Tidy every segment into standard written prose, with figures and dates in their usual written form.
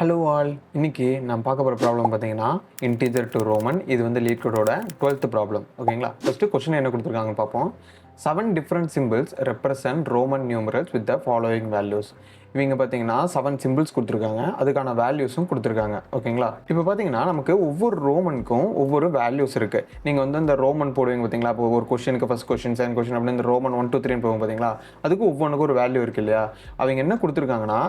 Hello all, இன்னைக்கு நான் பார்க்க போகிற ப்ராப்ளம் பார்த்தீங்கன்னா இன்டீஜர் டு ரோமன். இது வந்து லீட் கோடோட 12th ப்ராப்ளம். ஓகேங்களா? ஃபஸ்ட்டு கொஸ்டின் என்ன கொடுத்துருக்காங்கன்னு பார்ப்போம். 7 different symbols represent Roman numerals with the following values. இவங்க பார்த்தீங்கன்னா 7 சிம்பிள்ஸ் கொடுத்துருக்காங்க, அதுக்கான வேல்யூஸும் கொடுத்துருக்காங்க. ஓகேங்களா? இப்போ பார்த்தீங்கன்னா நமக்கு ஒவ்வொரு ரோமனுக்கும் ஒவ்வொரு வேல்யூஸ் இருக்குது. நீங்கள் வந்து இந்த ரோமன் போடுவீங்க பார்த்தீங்களா? இப்போ ஒரு கொஸ்டினுக்கு ஃபஸ்ட் கொஸ்டின், செகண்ட் கொஸ்டின் அப்படின்னு இந்த ரோமன் 1 2 3 போகும் பார்த்தீங்களா? அதுக்கு ஒவ்வொன்றுக்கும் ஒரு வேல்யூ இருக்குது இல்லையா? அவங்க என்ன கொடுத்துருக்காங்கன்னா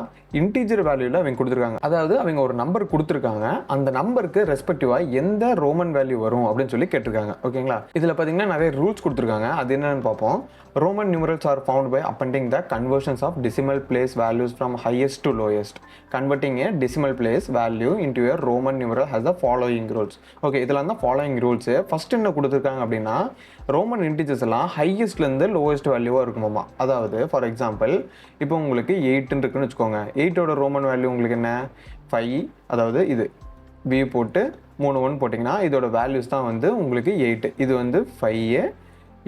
இன்டீஜர் வேல்யூவில் அவங்க கொடுத்துருக்காங்க. அதாவது அவங்க ஒரு நம்பர் கொடுத்துருக்காங்க, அந்த நம்பருக்கு ரெஸ்பெக்டிவாக எந்த ரோமன் வேல்யூ வரும் அப்படின்னு சொல்லி கேட்டிருக்காங்க. ஓகேங்களா? இதில் பார்த்தீங்கன்னா நிறைய ரூல்ஸ் கொடுத்துருக்காங்க. அது என்னன்னு பார்ப்போம். Roman numerals are found by appending the conversions of decimal place values from highest to lowest. Converting a decimal place value into a Roman numeral has the following rules. Okay, இதெல்லாம் தான் following rules. First என்ன கொடுத்துருக்காங்க அப்படின்னா Roman integers எல்லாம் ஹையஸ்ட்லேருந்து lowest வேல்யூவாக இருக்குமாமா. அதாவது for example இப்போ உங்களுக்கு 8 இருக்குன்னு வச்சுக்கோங்க. 8ஓட ரோமன் வேல்யூ உங்களுக்கு என்ன 5, அதாவது இது பி போட்டு 3 1 போட்டிங்கன்னா இதோட வேல்யூஸ் தான் வந்து உங்களுக்கு 8. இது வந்து 5,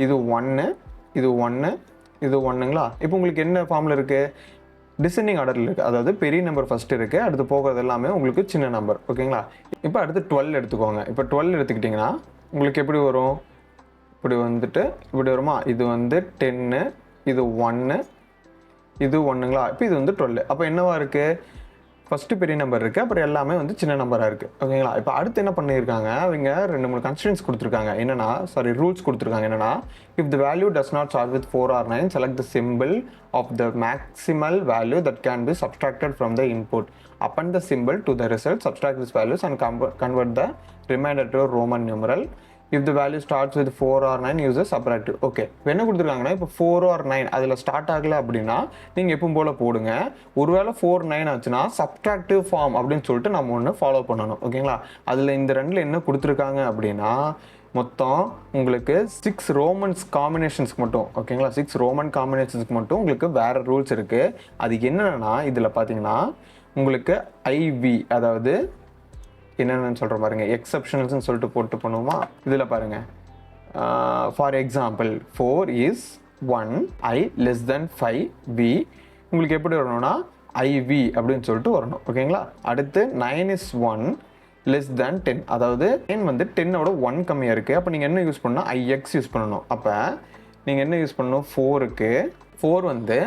இது 1, இது 1, இது 1ங்களா? இப்போ உங்களுக்கு என்ன ஃபார்மில் இருக்குது? டிசெண்டிங் ஆர்டரில் இருக்குது. அதாவது பெரிய நம்பர் ஃபஸ்ட்டு இருக்குது, அடுத்து போகிறது எல்லாமே உங்களுக்கு சின்ன நம்பர். ஓகேங்களா? இப்போ அடுத்து 12 எடுத்துக்கோங்க. இப்போ 12 எடுத்துக்கிட்டிங்கன்னா உங்களுக்கு எப்படி வரும்? இப்படி வந்துட்டு இப்படி வருமா? இது வந்து 10, இது 1, இது 1ங்களா? இப்போ இது வந்து 12. அப்போ என்னவா இருக்குது? ஃபஸ்ட்டு பெரிய நம்பர் இருக்குது, அப்புறம் எல்லாமே வந்து சின்ன நம்பராக இருக்குது. ஓகேங்களா? இப்போ அடுத்து என்ன பண்ணியிருக்காங்க, அவங்க 2-3 கன்ஸ்டன்ட்ஸ் கொடுத்துருக்காங்க. என்னன்னா ரூல்ஸ் கொடுத்துருக்காங்க. என்னன்னா, if the value does not start with 4 or 9, select the simple of the maximal value that can be subtracted from the input. append the symbol to the result, subtract these values and convert the remainder to a Roman numeral. If the value starts with 4 or 9, use a subtractive. Okay, இப்போ என்ன கொடுத்துருக்காங்கன்னா, இப்போ 4 or 9 அதில் start ஆகலை அப்படின்னா நீங்கள் எப்பவும் போல் போடுங்க. ஒருவேளை 4 9 ஆச்சுன்னா சப்ட்ராக்டிவ் ஃபார்ம் அப்படின்னு சொல்லிட்டு நம்ம ஒன்று ஃபாலோ பண்ணணும். ஓகேங்களா? அதில் இந்த ரெண்டில் என்ன கொடுத்துருக்காங்க அப்படின்னா மொத்தம் உங்களுக்கு 6 ரோமன்ஸ் காம்பினேஷன்ஸ்க்கு மட்டும், ஓகேங்களா, 6 ரோமன் காம்பினேஷன்ஸ்க்கு மட்டும் உங்களுக்கு வேறு ரூல்ஸ் இருக்குது. அது என்னென்னா இதில் பார்த்தீங்கன்னா உங்களுக்கு ஐவி, அதாவது என்னென்னு சொல்கிற பாருங்க, எக்ஸப்ஷனல்ஸ்னு சொல்லிட்டு போட்டு பண்ணுவோமா? இதில் பாருங்கள், for example 4 is 1, I less than 5 V. உங்களுக்கு எப்படி வரணும்னா IV அப்படின்னு சொல்லிட்டு வரணும். ஓகேங்களா? அடுத்து 9 is 1 less than 10, அதாவது 10 வந்து 10ஓட 1 கம்மியாக இருக்குது. அப்போ நீங்கள் என்ன யூஸ் பண்ணணும்? IX யூஸ் பண்ணணும். அப்போ நீங்கள் என்ன யூஸ் பண்ணணும்? 4க்கு 4 வந்து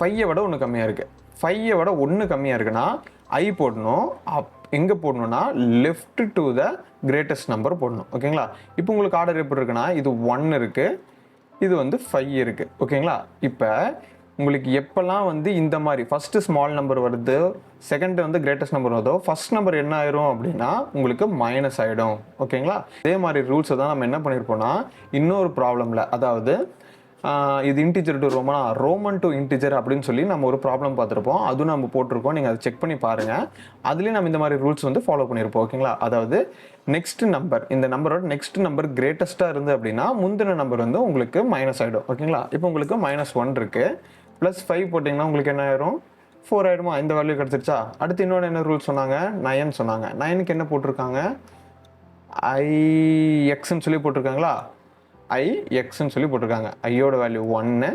5ஐ விட 1 கம்மியாக இருக்குது. 5ஐ விட 1 கம்மியாக இருக்குன்னா I போடணும். எங்கே போடணும்னா left to the greatest number போடணும். ஓகேங்களா? இப்போ உங்களுக்கு ஆர்டர் எப்படி இருக்குன்னா இது 1 இருக்குது, இது வந்து 5 இருக்குது. ஓகேங்களா? இப்போ உங்களுக்கு எப்போல்லாம் வந்து இந்த மாதிரி ஃபஸ்ட்டு ஸ்மால் நம்பர் வருது, செகண்ட் வந்து கிரேட்டஸ்ட் நம்பர் வருதோ, ஃபஸ்ட் நம்பர் என்ன ஆயிரும் அப்படின்னா உங்களுக்கு மைனஸ் ஆகிடும். ஓகேங்களா? இதே மாதிரி ரூல்ஸை தான் நம்ம என்ன பண்ணியிருப்போம்னா இன்னொரு ப்ராப்ளமில், அதாவது இது integer to Roman to integer அப்படின்னு சொல்லி நம்ம ஒரு ப்ராப்ளம் பார்த்துருப்போம். அதுவும் நம்ம போட்டிருக்கோம், நீங்கள் அதை செக் பண்ணி பாருங்கள். அதுலேயும் நம்ம இந்த மாதிரி ரூல்ஸ் வந்து ஃபாலோ பண்ணியிருப்போம். ஓகேங்களா? அதாவது நெக்ஸ்ட் நம்பர், இந்த நம்பரோட நெக்ஸ்ட் நம்பர் கிரேட்டஸ்ட்டாக இருந்து அப்படின்னா முந்தின நம்பர் வந்து உங்களுக்கு மைனஸ் ஆகிடும். ஓகேங்களா? இப்போ உங்களுக்கு -1 இருக்குது, +5 போட்டிங்கன்னா உங்களுக்கு என்ன ஆயிரும்? 4 ஆகிடுமா? இந்த வேல்யூ கிடச்சிருச்சா? அடுத்து இன்னொன்று என்ன ரூல் சொன்னாங்க? 9 சொன்னாங்க. 9க்கு என்ன போட்டிருக்காங்க? IXன்னு சொல்லி போட்டிருக்காங்களா? IXன்னு சொல்லி போட்டிருக்காங்க. ஐயோட வேல்யூ 1,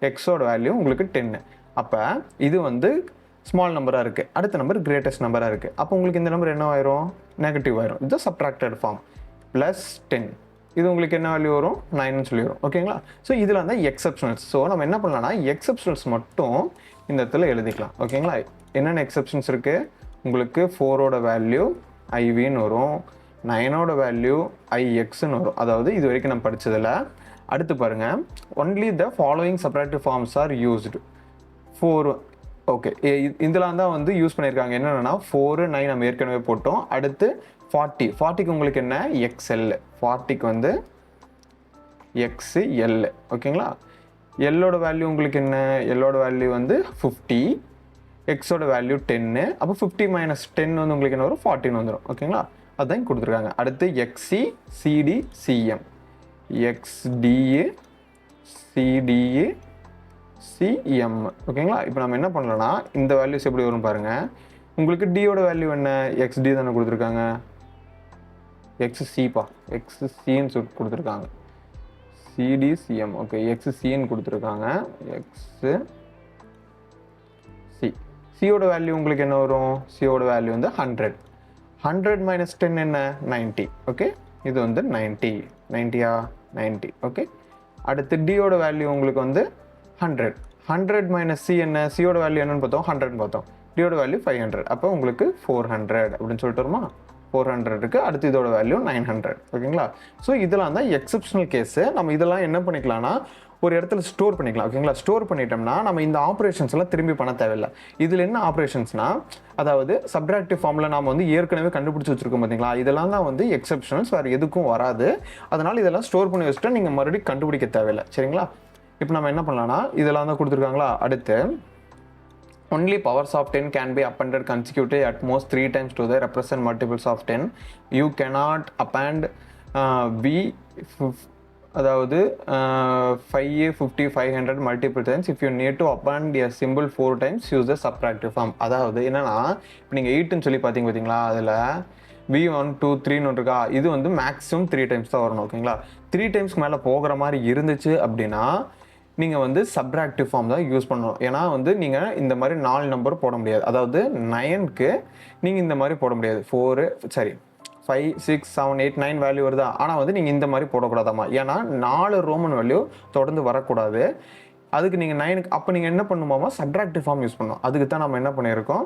எக்ஸோட வேல்யூ உங்களுக்கு 10. அப்போ இது வந்து ஸ்மால் நம்பராக இருக்குது, அடுத்த நம்பர் கிரேட்டஸ்ட் நம்பராக இருக்குது. அப்போ உங்களுக்கு இந்த நம்பர் என்ன ஆயிரும்? நெகட்டிவ் ஆயிரும். இது சப்ட்ராக்டட் ஃபார்ம். +10, இது உங்களுக்கு என்ன வேல்யூ வரும்? 9ன்னு சொல்லி வரும். ஓகேங்களா? ஸோ இதில் வந்து எக்ஸப்ஷனல்ஸ். ஸோ நம்ம என்ன பண்ணலாம்னா எக்ஸப்ஷனல்ஸ் மட்டும் இந்த இடத்துல எழுதிக்கலாம். ஓகேங்களா? என்னென்ன எக்ஸப்ஷன்ஸ் இருக்குது? உங்களுக்கு 4ஓட வேல்யூ IVன்னு வரும், 9ஓட வேல்யூ IXன்னு வரும். அதாவது இது வரைக்கும் நம்ம படித்ததில். அடுத்து பாருங்கள், only the following subtractive forms are used. 4, okay, இதெல்லாம் தான் வந்து யூஸ் பண்ணியிருக்காங்க. என்னென்னா 4 9 நம்ம ஏற்கனவே போட்டோம். அடுத்து 40க்கு உங்களுக்கு என்ன? XL. 40க்கு வந்து XL. ஓகேங்களா? எல்லோட வேல்யூ உங்களுக்கு என்ன? எல்லோட வேல்யூ வந்து 50, எக்ஸோட வேல்யூ 10. அப்போ 50 - 10 வந்து உங்களுக்கு என்ன வரும்? 14 வந்துடும். ஓகேங்களா? அதுதான் கொடுத்துருக்காங்க. அடுத்து XC CD CM, XDA CDA CM. ஓகேங்களா? இப்போ நம்ம என்ன பண்ணலாம்னா இந்த வேல்யூஸ் எப்படி வரும் பாருங்கள். உங்களுக்கு டியோட வேல்யூ என்ன? XD தானே கொடுத்துருக்காங்க. XCப்பா, XCன்னு சொல்லி கொடுத்துருக்காங்க. CDCM. ஓகே, XCன்னு கொடுத்துருக்காங்க. XC சியோட வேல்யூ உங்களுக்கு என்ன வரும்? சியோட வேல்யூ வந்து 100. 100 minus 10 என்ன? 90. ஓகே, இது வந்து 90. 90யா? 90. ஓகே, அடுத்து டியோட வேல்யூ உங்களுக்கு வந்து 100. 100 minus சி என்ன? சியோட வேல்யூ என்னன்னு பார்த்தோம்? 100 பார்த்தோம். டியோட வேல்யூ 500. அப்போ உங்களுக்கு 400 அப்படின்னு சொல்லிட்டு வருமா? 400 இருக்குது. அடுத்து இதோட வேல்யூ 900. ஓகேங்களா? ஸோ இதெல்லாம் தான் எக்ஸப்ஷனல் கேஸு. நம்ம இதெல்லாம் என்ன பண்ணிக்கலாம்னா ஒரு இடத்துல ஸ்டோர் பண்ணிக்கலாம். ஓகேங்களா? ஸ்டோர் பண்ணிட்டோம்னா நம்ம இந்த ஆப்ரேஷன்ஸ் எல்லாம் திரும்பி பண்ண தேவையில்லை. இதில் என்ன ஆப்ரேஷன்ஸ்னா, அதாவது சப்ட்ராக்டிவ் ஃபார்மில் நாம் வந்து ஏற்கனவே கண்டுபிடிச்சி வச்சிருக்கோம் பார்த்தீங்களா, இதெல்லாம் தான் வந்து எக்ஸப்ஷனல்ஸ், வேறு எதுக்கும் வராது. அதனால் இதெல்லாம் ஸ்டோர் பண்ணி வச்சுட்டா நீங்கள் மறுபடியும் கண்டுபிடிக்க தேவையில்லை. சரிங்களா? இப்போ நம்ம என்ன பண்ணலாம்னா, இதெல்லாம் தான் கொடுத்துருக்காங்களா, அடுத்து only powers of 10 can be appended consecutively at most 3 times to the represent multiples of 10. You cannot append b அதாவது 5a 50 500 multiple times. If you need to append a symbol 4 times, use the subtractive form. அதாவது என்னன்னா, இப்போ நீங்கள் 8ன்னு சொல்லி பார்த்தீங்களா, அதில் b1 2 3ன்னு இருக்கா, இது வந்து மேக்ஸிமம் 3 டைம்ஸ் தான் வரணும். ஓகேங்களா? 3 டைம்ஸ்க்கு மேலே போகிற மாதிரி இருந்துச்சு அப்படின்னா நீங்கள் வந்து சப்ட்ராக்டிவ் ஃபார்ம் தான் யூஸ் பண்ணணும். ஏன்னா வந்து நீங்கள் இந்த மாதிரி 4 நம்பர் போட முடியாது. அதாவது 9க்கு நீங்கள் இந்த மாதிரி போட முடியாது. 5 6 7 8 9 வேல்யூ வருதா, ஆனால் வந்து நீங்கள் இந்த மாதிரி போடக்கூடாதாம்மா. ஏன்னா 4 ரோமன் வேல்யூ தொடர்ந்து வரக்கூடாது. அதுக்கு நீங்கள் 9க்கு அப்போ நீங்கள் என்ன பண்ணுமாமா, சப்ட்ராக்டிவ் ஃபார்ம் யூஸ் பண்ணணும். அதுக்கு தான் நம்ம என்ன பண்ணியிருக்கோம்,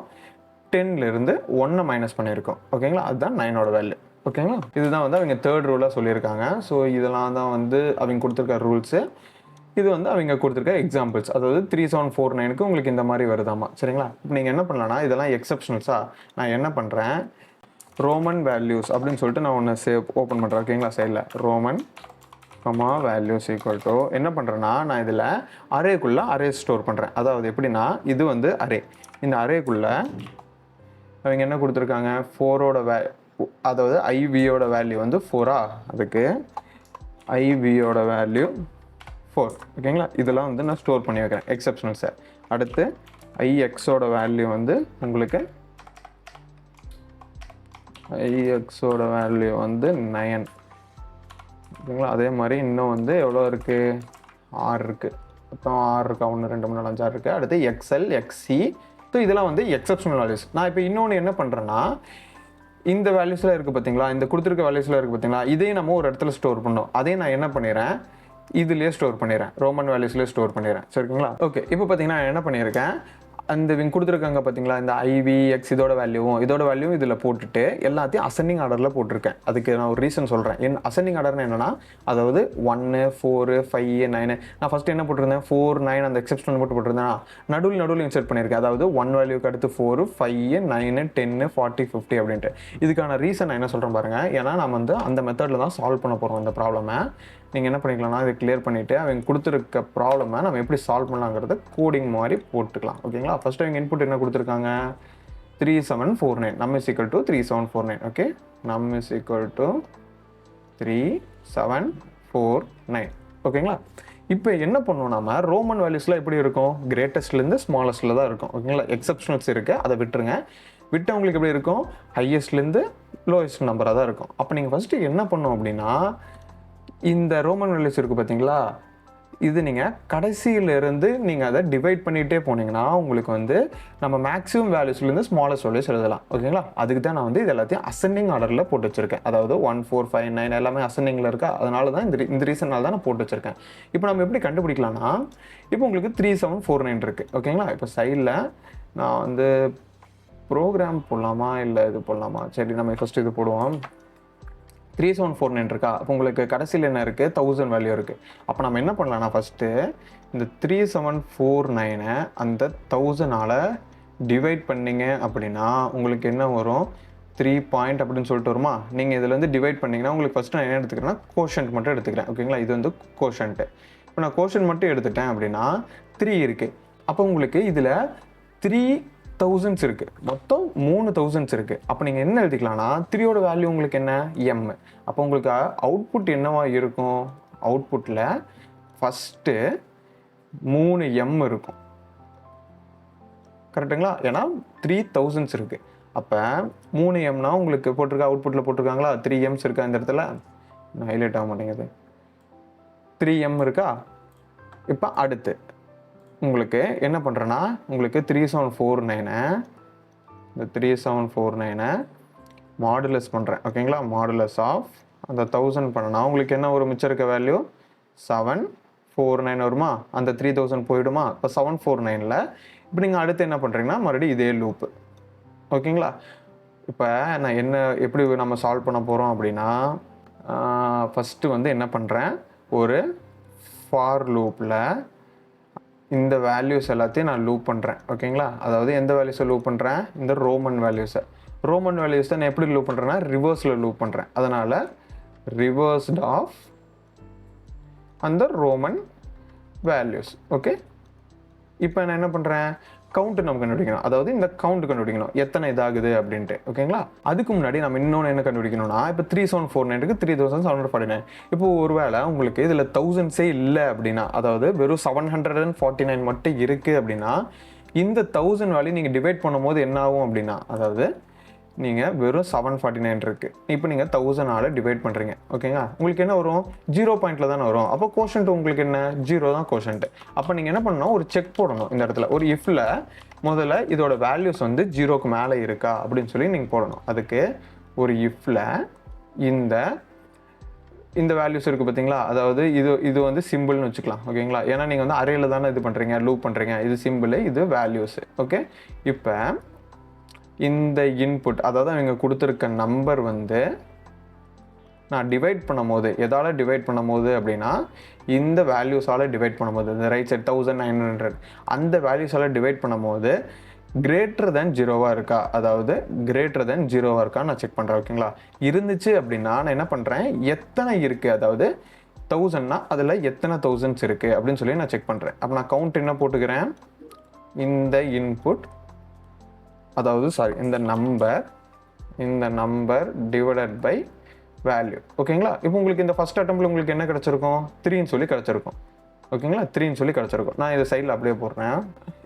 10லேருந்து 1 மைனஸ் பண்ணியிருக்கோம். ஓகேங்களா? அதுதான் 9ஓட வேல்யூ. ஓகேங்களா? இதுதான் வந்து அவங்க 3rd ரூலாக சொல்லியிருக்காங்க. ஸோ இதெல்லாம் தான் வந்து அவங்க கொடுத்துருக்க ரூல்ஸு. இது வந்து அவங்க கொடுத்துருக்க எக்ஸாம்பிள்ஸ். அதாவது 3749க்கு உங்களுக்கு இந்த மாதிரி வருதாமா. சரிங்களா? இப்போ நீங்கள் என்ன பண்ணலான்னா, இதெல்லாம் எக்ஸப்ஷனல்ஸாக நான் என்ன பண்ணுறேன், ரோமன் வேல்யூஸ் அப்படின்னு சொல்லிட்டு நான் ஒன்று ஓப்பன் பண்ணுறேன். ஓகேங்களா? சைடில் ரோமன் வேல்யூஸ் ஈக்குவல் டு என்ன பண்ணுறேன்னா, நான் இதில் அரேக்குள்ளே அரே ஸ்டோர் பண்ணுறேன். அதாவது எப்படின்னா, இது வந்து அரே. இந்த அரேக்குள்ளே அவங்க என்ன கொடுத்துருக்காங்க, 4ஓட அதாவது ஐவியோட வேல்யூ வந்து 4ஆ, அதுக்கு ஐவியோட வேல்யூ 4. ஓகேங்களா? இதெல்லாம் வந்து நான் ஸ்டோர் பண்ணி வைக்கிறேன் எக்ஸப்ஷனல்ஸை. அடுத்து ஐஎக்ஸோட வேல்யூ வந்து உங்களுக்கு ஐஎக்ஸோட வேல்யூ வந்து 9. ஓகேங்களா? அதே மாதிரி இன்னும் வந்து எவ்வளோ இருக்குது, 6 இருக்குது. மொத்தம் 6 இருக்கா, 1 2 3 4 5 6 இருக்குது. அடுத்து எக்ஸ்எல் எக்ஸ்சி. ஸோ இதெல்லாம் வந்து எக்ஸப்ஷனல் வேல்யூஸ். நான் இப்போ இன்னொன்று என்ன பண்ணுறேன்னா, இந்த வேல்யூஸில் இருக்குது பார்த்தீங்களா, இந்த கொடுத்துருக்க வேல்யூஸில் இருக்குது பார்த்தீங்களா, இதையும் நம்ம ஒரு இடத்துல ஸ்டோர் பண்ணோம். அதே நான் என்ன பண்ணிடுறேன், இதுலேயே ஸ்டோர் பண்ணிடுறேன், ரோமன் வேல்யூஸ்லேயே ஸ்டோர் பண்ணிடுறேன். சரிங்களா? ஓகே, இப்போ பார்த்தீங்கன்னா என்ன பண்ணியிருக்கேன், அந்த இவங்க கொடுத்துருக்காங்க பார்த்தீங்களா, இந்த ஐவி எக்ஸ் இதோட வேல்யூவும் இதில் போட்டுட்டு எல்லாத்தையும் அசெண்டிங் ஆர்டரில் போட்டிருக்கேன். அதுக்கு நான் ஒரு ரீசன் சொல்கிறேன். அசெண்டிங் ஆர்டர்னு என்னென்னா, அதாவது 1 4 5 9. நான் ஃபஸ்ட்டு என்ன போட்டிருந்தேன், 4 9 அந்த எக்ஸப்ஷனல் மட்டும் போட்டிருந்தேன். நடுவில் இன்சர்ட் பண்ணியிருக்கேன். அதாவது 1 வேல்யூக்கு அடுத்து 4 5 9 10 40 50 அப்படின்ட்டு. இதுக்கான ரீசன் நான் என்ன சொல்கிறேன் பாருங்கள். ஏன்னா நம்ம வந்து அந்த மெத்தடில் தான் சால்வ் பண்ண போகிறோம் இந்த ப்ராப்ளமை. நீங்கள் என்ன பண்ணிக்கலாம்னா, இதை கிளியர் பண்ணிவிட்டு அவங்க கொடுத்துருக்க ப்ராப்ளமை நம்ம எப்படி சால்வ் பண்ணலாங்கிறத கோடிங் மாதிரி போட்டுக்கலாம். ஓகேங்களா? ஃபஸ்ட்டு அவங்க இன்புட் என்ன கொடுத்துருக்காங்க, 3749. நம் இஸ் ஈக்குவல் டு 3749. ஓகே, நம் இஸ் ஈக்குவல் டு 3749. ஓகேங்களா? இப்போ என்ன பண்ணுவோம், நம்ம ரோமன் வேல்யூஸ்லாம் எப்படி இருக்கும், கிரேட்டஸ்ட்லேருந்து ஸ்மாலஸ்ட்டில் தான் இருக்கும். ஓகேங்களா? எக்ஸப்ஷனல்ஸ் இருக்குது, அதை விட்டுருங்க. விட்டவங்களுக்கு எப்படி இருக்கும், ஹையஸ்ட்லேருந்து லோயஸ்ட் நம்பராக தான் இருக்கும். அப்போ நீங்கள் ஃபஸ்ட்டு என்ன பண்ணணும் அப்படின்னா, இந்த ரோமன் வேல்யூஸ் இருக்குது பார்த்தீங்களா, இது நீங்கள் கடைசியிலேருந்து நீங்கள் அதை டிவைட் பண்ணிகிட்டே போனீங்கன்னா உங்களுக்கு வந்து நம்ம மேக்ஸிமம் வேல்யூஸ்லேருந்து ஸ்மாலஸ்ட் வேல்யூஸ் எழுதலாம். ஓகேங்களா? அதுக்கு தான் நான் வந்து இது எல்லாத்தையும் அசெண்டிங் ஆர்டரில் போட்டு வச்சுருக்கேன். அதாவது 1 4 5 9 எல்லாமே அசெண்டிங்கில் இருக்கா, அதனால தான் இந்த ரீசனால் தான் நான் போட்டு வச்சுருக்கேன். இப்போ நம்ம எப்படி கண்டுபிடிக்கலாம்னா, இப்போ உங்களுக்கு 3749 இருக்குது. ஓகேங்களா? இப்போ சைடில் நான் வந்து ப்ரோக்ராம் போடலாமா இல்லை இது போடலாமா, சரி நம்ம ஃபஸ்ட்டு இது போடுவோம். 3749 இருக்கா, அப்போ உங்களுக்கு கடைசியில் என்ன இருக்குது, 1000 வேல்யூ இருக்குது. அப்போ நம்ம என்ன பண்ணலாம்னா, ஃபஸ்ட்டு இந்த 3749 அந்த 1000ஆல் டிவைட் பண்ணிங்க அப்படின்னா உங்களுக்கு என்ன வரும், 3 பாயிண்ட் அப்படின்னு சொல்லிட்டு வருமா. நீங்கள் இதில் வந்து டிவைட் பண்ணிங்கன்னா உங்களுக்கு ஃபஸ்ட்டு நான் என்ன எடுத்துக்கிறேன்னா, கோஷன்ட் மட்டும் எடுத்துக்கிறேன். ஓகேங்களா? இது வந்து கோஷன்ட்டு. இப்போ நான் கோஷன்ட் மட்டும் எடுத்துட்டேன் அப்படின்னா 3 இருக்குது. அப்போ உங்களுக்கு இதில் 3000 இருக்குது, மொத்தம் 3000 இருக்குது. அப்போ நீங்கள் என்ன எழுதிக்கலாம்னா, 3ஓட வேல்யூ உங்களுக்கு என்ன, எம். அப்போ உங்களுக்கு அவுட்புட் என்னவா இருக்கும், அவுட்புட்டில் ஃபஸ்ட்டு 3 எம் இருக்கும். கரெக்டுங்களா? ஏன்னா 3000 இருக்குது. அப்போ 3 எம்னா உங்களுக்கு போட்டிருக்கா, அவுட்புட்டில் போட்டிருக்காங்களா, 3 எம்ஸ் இருக்கா இந்த இடத்துல, ஹைலைட் ஆக மாட்டேங்குது, 3 எம் இருக்கா. இப்போ அடுத்து உங்களுக்கு என்ன பண்ணுறேன்னா உங்களுக்கு 3749 இந்த 3749 மாடுலஸ் பண்ணுறேன். ஓகேங்களா, மாடுலஸ் ஆஃப் அந்த 1000 பண்ணனா உங்களுக்கு என்ன ஒரு மிச்சம் இருக்க வேல்யூ 749 வருமா, அந்த 3000 போயிடுமா. இப்போ 749ல் இப்போ நீங்கள் அடுத்து என்ன பண்ணுறீங்கன்னா மறுபடியும் இதே லூப்பு. ஓகேங்களா, இப்போ நான் எப்படி நம்ம சால்வ் பண்ண போகிறோம் அப்படின்னா ஃபஸ்ட்டு வந்து என்ன பண்ணுறேன், ஒரு ஃபார் லூப்பில் இந்த வேல்யூஸ் எல்லாத்தையும் நான் லூப் பண்ணுறேன். ஓகேங்களா, அதாவது எந்த வேல்யூஸை லூப் பண்ணுறேன், இந்த ரோமன் வேல்யூஸை நான் எப்படி லூப் பண்ணுறேன்னா ரிவர்ஸில் லூப் பண்ணுறேன். அதனால் ரிவர்ஸ்ட் ஆஃப் அந்த ரோமன் வேல்யூஸ். ஓகே, இப்போ நான் என்ன பண்ணுறேன், கவுண்ட்டு நம்ம கண்டுபிடிக்கணும். அதாவது இந்த கவுண்ட் கண்டுபிடிக்கணும் எத்தனை இதாகுது அப்படின்ட்டு. ஓகேங்களா, அதுக்கு முன்னாடி நம்ம இன்னொன்று என்ன கண்டுபிடிக்கணும்னா இப்போ 3749க்கு 3749. இப்போ ஒரு வேளை உங்களுக்கு இதில் தௌசண்ட்ஸே இல்லை அப்படின்னா, அதாவது வெறும் 749 மட்டும் இருக்குது அப்படின்னா, இந்த 1000 வேல்யூ நீங்கள் டிவைட் பண்ணும்போது என்ன ஆகும் அப்படின்னா, அதாவது நீங்கள் வெறும் 749 இருக்குது, இப்போ நீங்கள் 1000ஆல் டிவைட் பண்ணுறீங்க. ஓகேங்களா, உங்களுக்கு என்ன வரும், 0 பாயிண்டில் தானே வரும். அப்போ கோஷன்ட் உங்களுக்கு என்ன 0 தான் கோஷன்ட். அப்போ நீங்கள் என்ன பண்ணணும், ஒரு செக் போடணும் இந்த இடத்துல. ஒரு இஃப்ல முதல்ல இதோட வேல்யூஸ் வந்து 0க்கு மேலே இருக்கா அப்படின்னு சொல்லி நீங்கள் போடணும். அதுக்கு ஒரு இஃப்ல இந்த வேல்யூஸ் இருக்குது பார்த்தீங்களா, அதாவது இது வந்து சிம்பிள்னு வச்சுக்கலாம். ஓகேங்களா, ஏன்னா நீங்கள் வந்து அரேயில் தானே இது பண்ணுறீங்க, லூப் பண்ணுறீங்க. இது சிம்பிள், இது வேல்யூஸ். ஓகே, இப்போ இந்த இன்புட், அதாவது அவங்க கொடுத்துருக்க நம்பர் வந்து நான் டிவைட் பண்ணும் போது எதால் டிவைட் பண்ணும் போது அப்படின்னா, இந்த வேல்யூஸால் டிவைட் பண்ணும்போது, இந்த ரைட் சைட் 1900 அந்த வேல்யூஸால் டிவைட் பண்ணும் போது கிரேட்டர் தென் 0வா இருக்கா, அதாவது கிரேட்டர் தென் 0வா இருக்கா நான் செக் பண்ணுறேன். ஓகேங்களா, இருந்துச்சு அப்படின்னா நான் என்ன பண்ணுறேன், எத்தனை இருக்குது, அதாவது 1000னா அதில் எத்தனை தௌசண்ட்ஸ் இருக்குது அப்படின்னு சொல்லி நான் செக் பண்ணுறேன். அப்போ நான் கவுண்ட் என்ன போட்டுக்கிறேன், இந்த இன்புட், அதாவது இந்த நம்பர் டிவைடட் பை வேல்யூ. ஓகேங்களா, இப்போ உங்களுக்கு இந்த ஃபர்ஸ்ட் அட்டெம்ப்ட்ல உங்களுக்கு என்ன கிடச்சிருக்கும், 3ன்னு சொல்லி கிடச்சிருக்கும். ஓகேங்களா, 3ன்னு சொல்லி கிடச்சிருக்கும். நான் இதை சைடில் அப்படியே போடுறேன்.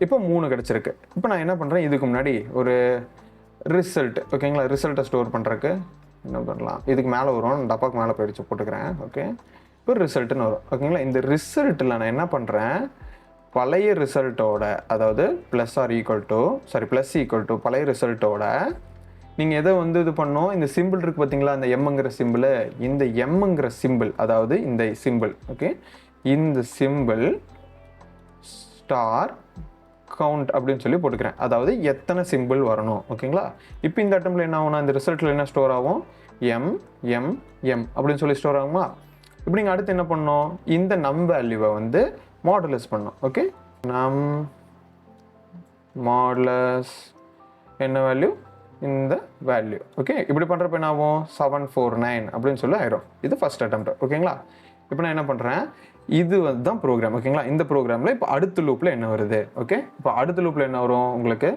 இப்போ 3 கிடச்சிருக்கு. இப்போ நான் என்ன பண்ணுறேன், இதுக்கு முன்னாடி ஒரு ரிசல்ட். ஓகேங்களா, ரிசல்ட்டை ஸ்டோர் பண்ணுறதுக்கு என்ன பண்ணலாம், இதுக்கு மேலே வரும், டப்பாக்கு மேலே போயிடுச்சு போட்டுக்கிறேன். ஓகே, இப்போ ரிசல்ட்டுன்னு வரும். ஓகேங்களா, இந்த ரிசல்ட்டில் நான் என்ன பண்ணுறேன், பழைய ரிசல்ட்டோட, அதாவது ப்ளஸ் ஈக்குவல் டு பழைய ரிசல்ட்டோட நீங்கள் எதை வந்து இது பண்ணணும், இந்த சிம்பிள் இருக்குது பார்த்தீங்களா, இந்த எம்ங்கிற சிம்பிள், இந்த எம்ங்கிற சிம்பிள், அதாவது இந்த சிம்பிள். ஓகே, இந்த சிம்பிள் ஸ்டார் கவுண்ட் அப்படின்னு சொல்லி போட்டுக்கிறேன். அதாவது எத்தனை சிம்பிள் வரணும். ஓகேங்களா, இப்போ இந்த அட்டெம்ப்ட்ல என்ன ஆகும்னா, இந்த ரிசல்ட்டில் என்ன ஸ்டோர் ஆகும், எம் எம் எம் அப்படின்னு சொல்லி ஸ்டோர் ஆகுமா. இப்போ நீங்கள் அடுத்து என்ன பண்ணணும், இந்த நம் வேல்யூவை வந்து மாடுலஸ் பண்ணும். ஓகே, நம் மாடுலஸ் என்ன வேல்யூ, இந்த வேல்யூ. ஓகே, இப்படி பண்ணுறப்ப என்ன ஆகும், 749 அப்படின்னு சொல்லி ஆயிரும். இது ஃபர்ஸ்ட் அட்டெம்ப்ட். ஓகேங்களா, இப்போ நான் என்ன பண்ணுறேன், இது வந்து தான் ப்ரோக்ராம். ஓகேங்களா, இந்த ப்ரோக்ராமில் இப்போ அடுத்த லூப்பில் என்ன வருது. ஓகே, இப்போ அடுத்த லூப்பில் என்ன வரும், உங்களுக்கு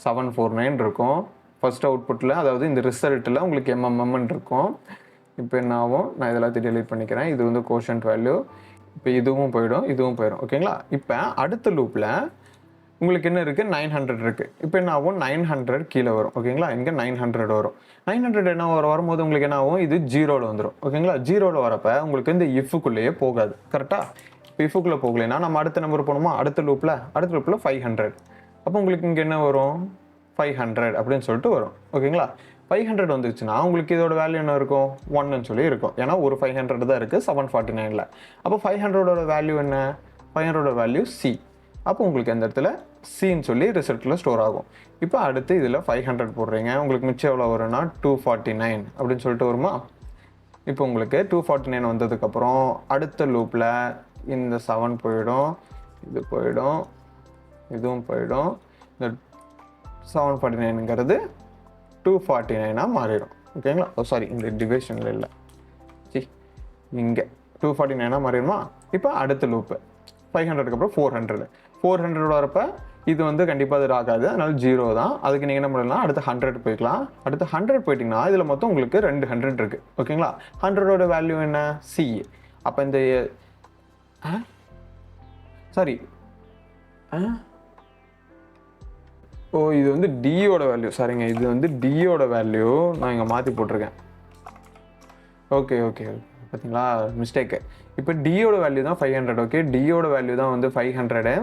749 இருக்கும் ஃபர்ஸ்ட் அவுட்புட்டில், அதாவது இந்த ரிசல்ட்டில் உங்களுக்கு எம்எம்எம்னு இருக்கும். இப்போ என்ன ஆகும், நான் இதெல்லாம் டெலீட் பண்ணிக்கிறேன். இது வந்து கோஷன்ட் வேல்யூ. இப்போ இதுவும் போயிடும். ஓகேங்களா, இப்போ அடுத்த லூப்பில் உங்களுக்கு என்ன இருக்குது, 900 இருக்குது. இப்போ என்ன ஆகும், 900 கீழே வரும். ஓகேங்களா, இங்கே 900 வரும். 900 என்ன வரும்போது உங்களுக்கு என்ன ஆகும், இது 0ல் வந்துடும். ஓகேங்களா, 0ல் வரப்போ உங்களுக்கு இந்த இஃபுக்குள்ளேயே போகாது. கரெக்டாக, இப்போ இஃபுக்குள்ளே போகலைன்னா நம்ம அடுத்த நம்பர் போகணுமா, அடுத்த லூப்பில் 500. அப்போ உங்களுக்கு இங்கே என்ன வரும், 500 அப்படின்னு சொல்லிட்டு வரும். ஓகேங்களா, 500 வந்துச்சுன்னா உங்களுக்கு இதோட வேல்யூ என்ன இருக்கும், 1ன்னு சொல்லி இருக்கும். ஏன்னா ஒரு 500 தான் இருக்குது 749ல். அப்போ 500ஓட வேல்யூ என்ன, 500ஓட வேல்யூ சி. அப்போ உங்களுக்கு அந்த இடத்துல சின்னு சொல்லி ரிசல்ட்டில் ஸ்டோர் ஆகும். இப்போ அடுத்து இதில் 500 போடுறீங்க, உங்களுக்கு மிச்சம் எவ்வளோ வரும்னா 249 அப்படின்னு சொல்லிட்டு வருமா. இப்போ உங்களுக்கு 249 வந்ததுக்கப்புறம் அடுத்த லூப்பில் இந்த 7 போயிடும், இது போயிடும், இதுவும் போயிடும். இந்த 749ங்கிறது 249 மாறிடும். ஓகேங்களா, சாரி, இந்த டிவிஷனில் இல்லை, இங்கே 249 மாறிடுமா. இப்போ அடுத்த லூப்பு 500க்கு அப்புறம் 400 வரப்ப இது வந்து கண்டிப்பாக அது ஆகாது, அதனால 0 தான். அதுக்கு நீங்கள் என்ன பண்ணலாம், அடுத்து 100 போய்க்கலாம். அடுத்து 100 போயிட்டிங்கன்னா இதில் மொத்தம் உங்களுக்கு 200 இருக்குது. ஓகேங்களா, 100ஓட வேல்யூ என்ன, சி. அப்போ இந்த சாரி இது வந்து டியோட வேல்யூ. சாரிங்க, இது வந்து டியோட வேல்யூ நான் இங்கே மாற்றி போட்டிருக்கேன். ஓகே, பார்த்தீங்களா, மிஸ்டேக்கு. இப்போ டியோட வேல்யூ தான் 500. ஓகே, டியோட வேல்யூ தான் வந்து 500.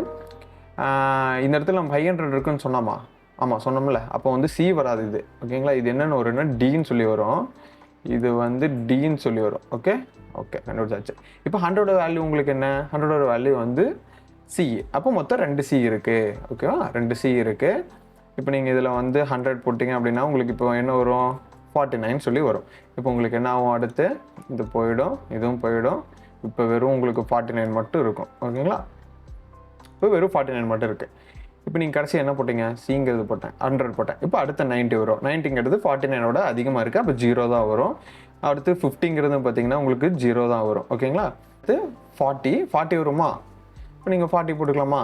இந்த இடத்துல நம்ம 500 இருக்குன்னு சொன்னோமா? ஆமாம் சொன்னோம்ல. அப்போ வந்து சி வராது இது. ஓகேங்களா? இது என்னென்னு வரும்னா டின்னு சொல்லி வரும். இது வந்து டின்னு சொல்லி வரும். ஓகே கண்டுபிடிச்சாச்சு. இப்போ 100ஓட வேல்யூ உங்களுக்கு என்ன? 100ஓட வேல்யூ வந்து சி. அப்போ மொத்தம் 2 சி இருக்குது. ஓகேவா? 2 சி இருக்குது. இப்போ நீங்கள் இதில் வந்து 100 போட்டிங்க அப்படின்னா உங்களுக்கு இப்போ என்ன வரும்? 49 சொல்லி வரும். இப்போ உங்களுக்கு என்ன ஆகும்? அடுத்து இது போயிடும், இதுவும் போயிடும். இப்போ வெறும் உங்களுக்கு 49 மட்டும் இருக்கும். ஓகேங்களா? இப்போ வெறும் 49 மட்டும் இருக்குது. இப்போ நீங்கள் கடைசி என்ன போட்டிங்க? சிங்கிறது போட்டேன், 100 போட்டேன். இப்போ அடுத்த 90 வரும். 90ங்கிறது 49ஓட அதிகமாக இருக்குது. அப்போ 0 தான் வரும். அடுத்து 50ங்கிறது பார்த்தீங்கன்னா உங்களுக்கு 0 தான் வரும். ஓகேங்களா? அடுத்து 40 வருமா? இப்போ நீங்கள் 40 போட்டுக்கலாமா?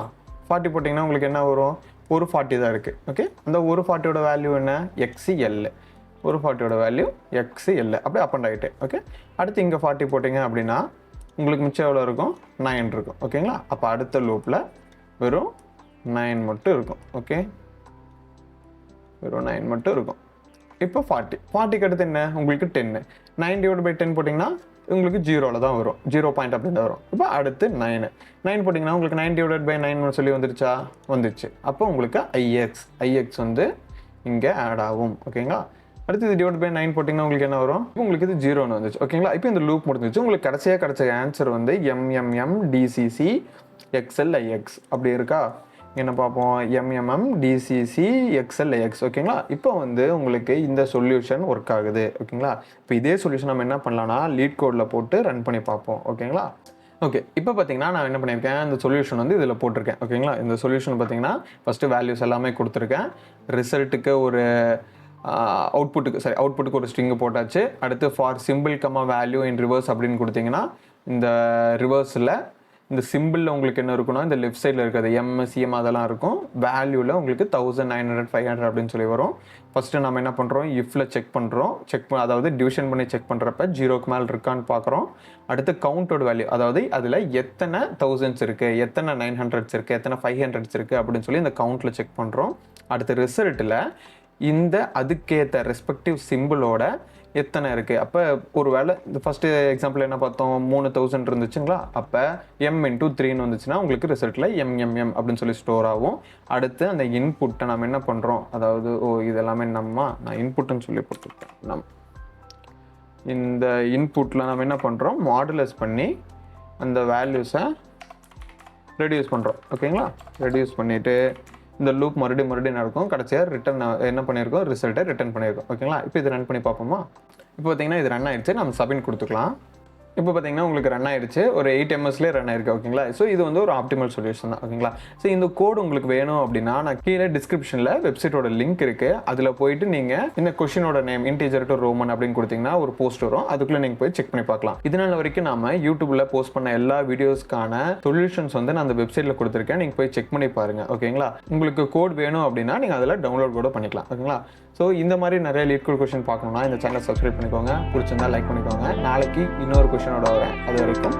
40 போட்டிங்கன்னா உங்களுக்கு என்ன வரும்? ஒரு 40 தான் இருக்குது. ஓகே, அந்த ஒரு 40ஓட வேல்யூ என்ன? XL. ஒரு 40ஓட வேல்யூ XL. அப்படியே அப் அண்ட் ஆகிட்டு. ஓகே, அடுத்து இங்கே 40 போட்டிங்க அப்படின்னா உங்களுக்கு மிச்சம் எவ்வளோ இருக்கும்? 9 இருக்கும். ஓகேங்களா? அப்போ அடுத்த லூப்பில் வெறும் 9 மட்டும் இருக்கும். ஓகே, வெறும் 9 மட்டும் இருக்கும். இப்போ 40க்கு அடுத்து என்ன? உங்களுக்கு 10. 9/10 போட்டிங்கன்னா உங்களுக்கு 0ல் தான் வரும். 0 பாயிண்ட் அப்படின்னு தான் வரும். இப்போ அடுத்து 9 போட்டிங்கன்னா உங்களுக்கு 9/9 சொல்லி வந்துருச்சா? வந்துச்சு. அப்போ உங்களுக்கு IX வந்து இங்கே ஆட் ஆகும். ஓகேங்களா? அடுத்து இது /9 போட்டிங்கன்னா உங்களுக்கு என்ன வரும்? இப்போ உங்களுக்கு இது 0ன்னு வந்துச்சு. ஓகேங்களா? இப்போ இந்த லூப் முடிஞ்சிச்சு. உங்களுக்கு கடைசியாக கிடைச்ச ஆன்சர் வந்து MMM DCC XLIX அப்படி இருக்கா? என்ன பார்ப்போம்? MMM DCC XLIX. ஓகேங்களா? இப்போ வந்து உங்களுக்கு இந்த சொல்யூஷன் ஒர்க் ஆகுது. ஓகேங்களா? இப்போ இதே சொல்யூஷன் நம்ம என்ன பண்ணலாம்னா லீட் கோடில் போட்டு ரன் பண்ணி பார்ப்போம். ஓகேங்களா? ஓகே, இப்போ பார்த்தீங்கன்னா நான் என்ன பண்ணியிருக்கேன்? இந்த சொல்யூஷன் வந்து இதில் போட்டிருக்கேன். ஓகேங்களா? இந்த சொல்யூஷன் பார்த்தீங்கன்னா ஃபஸ்ட்டு வேல்யூஸ் எல்லாமே கொடுத்துருக்கேன். ரிசல்ட்டுக்கு ஒரு அவுட்புட்டுக்கு ஒரு ஸ்ட்ரிங்கு போட்டாச்சு. அடுத்து for simple comma value in reverse அப்படின்னு கொடுத்தீங்கன்னா இந்த ரிவர்ஸில் இந்த சிம்பிளில் உங்களுக்கு என்ன இருக்குன்னா இந்த லெஃப்ட் சைடில் இருக்கிறது MCM அதெல்லாம் இருக்கும். வேல்யூவில் உங்களுக்கு 1900 500 அப்படின்னு சொல்லி வரும். ஃபஸ்ட்டு நம்ம என்ன பண்ணுறோம்? இஃப்ல செக் பண்ணுறோம். அதாவது டிவிஷன் பண்ணி செக் பண்ணுறப்ப 0க்கு மேலே இருக்கான்னு பார்க்குறோம். அடுத்து கவுண்டோட வேல்யூ, அதாவது அதில் எத்தனை 1000s இருக்குது, எத்தனை 900s இருக்குது, எத்தனை 500s இருக்குது அப்படின்னு சொல்லி இந்த கவுண்டில் செக் பண்ணுறோம். அடுத்து ரிசல்ட்டில் இந்த அதுக்கேற்ற ரெஸ்பெக்டிவ் சிம்பிளோட எத்தனை இருக்குது. அப்போ ஒரு வேளை இந்த ஃபஸ்ட்டு எக்ஸாம்பிள் என்ன பார்த்தோம்? 3000 இருந்துச்சுங்களா? அப்போ M × 3ன்னு வந்துச்சுன்னா உங்களுக்கு ரிசல்ட்டில் MMM அப்படின்னு சொல்லி ஸ்டோர் ஆகும். அடுத்து அந்த இன்புட்டை நம்ம என்ன பண்ணுறோம்? அதாவது இதெல்லாமே நான் இன்புட்டுன்னு சொல்லி போட்டுருக்கேன். இந்த இன்புட்டில் நம்ம என்ன பண்ணுறோம்? மாடுலஸ் பண்ணி அந்த வேல்யூஸை ரெடியூஸ் பண்ணுறோம். ஓகேங்களா? ரெடியூஸ் பண்ணிவிட்டு இந்த லூப் மறுபடியும் நடக்கும். கடைசியாக ரிட்டர்ன் என்ன பண்ணியிருக்கோம்? ரிசல்ட்டை ரிட்டர்ன் பண்ணியிருக்கோம். ஓகேங்களா? இப்போ இது ரன் பண்ணி பார்ப்போமா? இப்போ பார்த்தீங்கன்னா இது ரன் ஆயிடுச்சு. நம்ம சப்மிட் கொடுத்துக்கலாம். இப்போ பார்த்தீங்கன்னா உங்களுக்கு ரன் ஆயிடுச்சு. ஒரு 8 MSலேயே ரன் ஆயிருக்கு. ஓகேங்களா? ஸோ இது வந்து ஒரு ஆப்டிமல் சொல்யூஷன் தான். ஓகேங்களா? ஸோ இந்த கோடு உங்களுக்கு வேணும் அப்படின்னா நான் கீழே டிஸ்கிரிப்ஷனில் வெப்சைட்டோட லிங்க் இருக்குது. அதில் போயிட்டு நீங்கள் இந்த கொஷினோட நேம் இன்டிஜர் டு ரோமன் அப்படின்னு கொடுத்தீங்கன்னா ஒரு போஸ்ட் வரும். அதுக்குள்ளே நீங்கள் போய் செக் பண்ணி பார்க்கலாம். இதனால வரைக்கும் நாம யூடியூப்ல போஸ்ட் பண்ண எல்லா வீடியோஸ்க்கான சொல்யூஷன்ஸ் வந்து நான் அந்த வெப்சைட்டில் கொடுத்துருக்கேன். நீங்கள் போய் செக் பண்ணி பாருங்க. ஓகேங்களா? உங்களுக்கு கோட் வேணும் அப்படின்னா நீங்கள் அதில் டவுன்லோட் கூட பண்ணிக்கலாம். ஓகேங்களா? ஸோ இந்த மாதிரி நிறைய லீட் கோட் கொஷின் பார்க்கணும்னா இந்த சேனலை சப்ஸ்கிரைப் பண்ணிக்கோங்க. பிடிச்சிருந்தா லைக் பண்ணிக்கோங்க. நாளைக்கு இன்னொரு கொஷினோட வரேன். அது வரைக்கும்